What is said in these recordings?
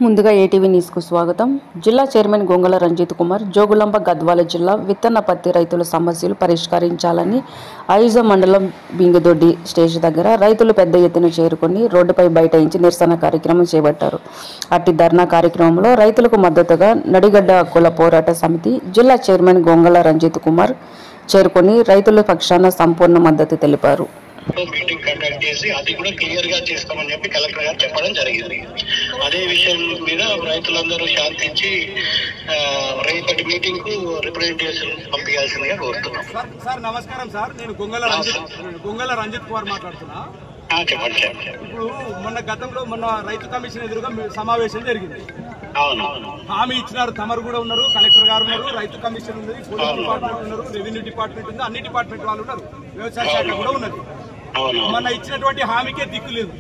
ముందుగా ఏటీవీ న్యూస్కు స్వాగతం. జిల్లా చైర్మన్ గొంగళ రంజిత్ కుమార్ జోగులాంబ గద్వాల జిల్లా విత్తన పత్తి రైతుల సమస్యలు పరిష్కరించాలని ఆయుజ మండలం బింగదొడ్డి స్టేషన్ దగ్గర రైతులు పెద్ద ఎత్తున చేరుకుని రోడ్డుపై బైఠాయించి నిరసన కార్యక్రమం చేపట్టారు. అట్టి ధర్నా కార్యక్రమంలో రైతులకు మద్దతుగా నడిగడ్డ హక్కుల పోరాట సమితి జిల్లా చైర్మన్ గొంగళ రంజిత్ కుమార్ చేరుకుని రైతుల పక్షాన సంపూర్ణ మద్దతు తెలిపారు. మీటింగ్ కండక్ట్ చేసి అది కూడా క్లియర్ గా చేస్తామని చెప్పి కలెక్టర్ గారు చెప్పడం జరిగింది. అదే విషయం మీద రైతులందరూ శాంతించి రేపటి మీటింగ్ కు రిప్రజెంటేషన్ పంపించాల్సిందిగా కోరుతున్నాం. సార్ నమస్కారం సార్, నేను గొంగళ రంజిత్ కుమార్ మాట్లాడుతున్నా. చెప్పండి సార్. ఇప్పుడు గతంలో రైతు కమిషన్ ఎదురుగా సమావేశం జరిగింది. హామీ ఇచ్చినారు, తమరు కూడా ఉన్నారు, కలెక్టర్ గారు ఉన్నారు, రైతు కమిషన్ ఉంది, పోలీస్ డిపార్ట్మెంట్ ఉన్నారు, రెవెన్యూ డిపార్ట్మెంట్ ఉంది, అన్ని డిపార్ట్మెంట్ వాళ్ళు ఉన్నారు, వ్యవసాయ శాఖ కూడా ఉన్నది. మొన్న ఇచ్చినటువంటి హామీకే దిక్కు లేదు.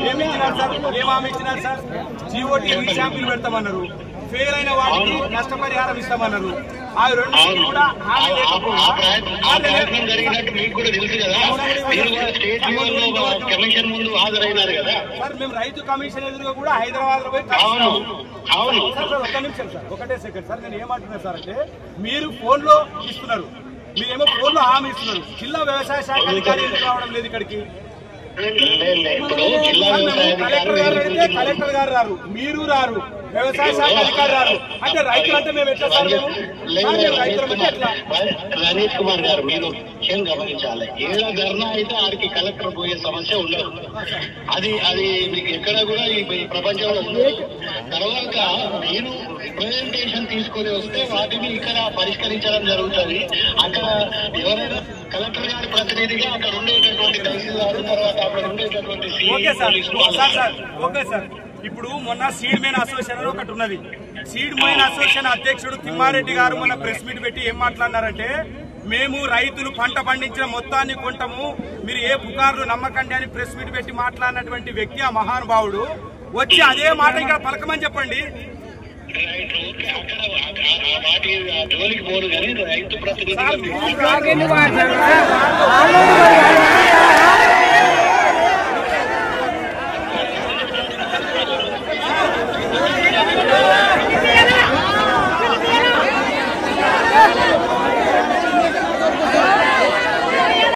ఏమి ఇచ్చినారు సార్? ఏం హామీ ఇచ్చినారు సార్? జీఓటీ రీశాంపుల్ పెడతామన్నారు, ఫెయిల్ అయిన వాటికి నష్టపరిహారం ఇస్తామన్నారు. ఆ రెండు కూడా హామీ సార్, మేము రైతు కమిషన్ ఎదురుగా కూడా హైదరాబాద్ లో పోయి ఒక్క నిమిషం సార్, ఒకటే సెకండ్ సార్. నేను ఏమంటున్నా సార్ అంటే, మీరు ఫోన్ లో ఇస్తున్నారు, మీరేమో ఫోన్ లో హామీ ఇస్తున్నారు, జిల్లా వ్యవసాయ శాఖ అధికారి ఎందుకు రావడం లేదు ఇక్కడికి? కలెక్టర్ గారు అడిగితే కలెక్టర్ గారు రారు, మీరు రారు, వ్యవసాయ శాఖ అధికారి రారు. అంటే రైతులు అంటే మేము ఎట్లా సార్? రనీష్ కుమార్ గారు, మీరు విషయం గమనించాలి. ఏళ్ళ ధర్నా అయితే ఆడికి కలెక్టర్ పోయే సమస్య ఉండదు. అది మీకు ఎక్కడ కూడా ఈ ప్రపంచంలో ఉండదు. తర్వాత మీరు రిప్రజెంటేషన్ తీసుకొని వస్తే వాటిని ఇక్కడ పరిష్కరించడం జరుగుతుంది. అక్కడ ఎవరైనా కలెక్టర్ గారి ప్రతినిధిగా అక్కడ ఉండేటటువంటి తహసీల్దారు, తర్వాత అక్కడ ఉండేటటువంటి ఓకే సార్. ఇప్పుడు మొన్న సీడ్ మెయిన్ అసోసియేషన్ ఒకటి ఉన్నది. సీడ్ మెయిన్ అసోసియేషన్ అధ్యక్షుడు తిమ్మారెడ్డి గారు మొన్న ప్రెస్ మీట్ పెట్టి ఏం మాట్లాడినారంటే, మేము రైతులు పంట పండించిన మొత్తాన్ని కొంటాము, మీరు ఏ పుకార్లు నమ్మకండి అని ప్రెస్ మీట్ పెట్టి మాట్లాడినటువంటి వ్యక్తి ఆ మహానుభావుడు వచ్చి అదే మాట ఇక్కడ పలకమని చెప్పండి. జోలికి పోరు కానీ రైతు ప్రతినిధి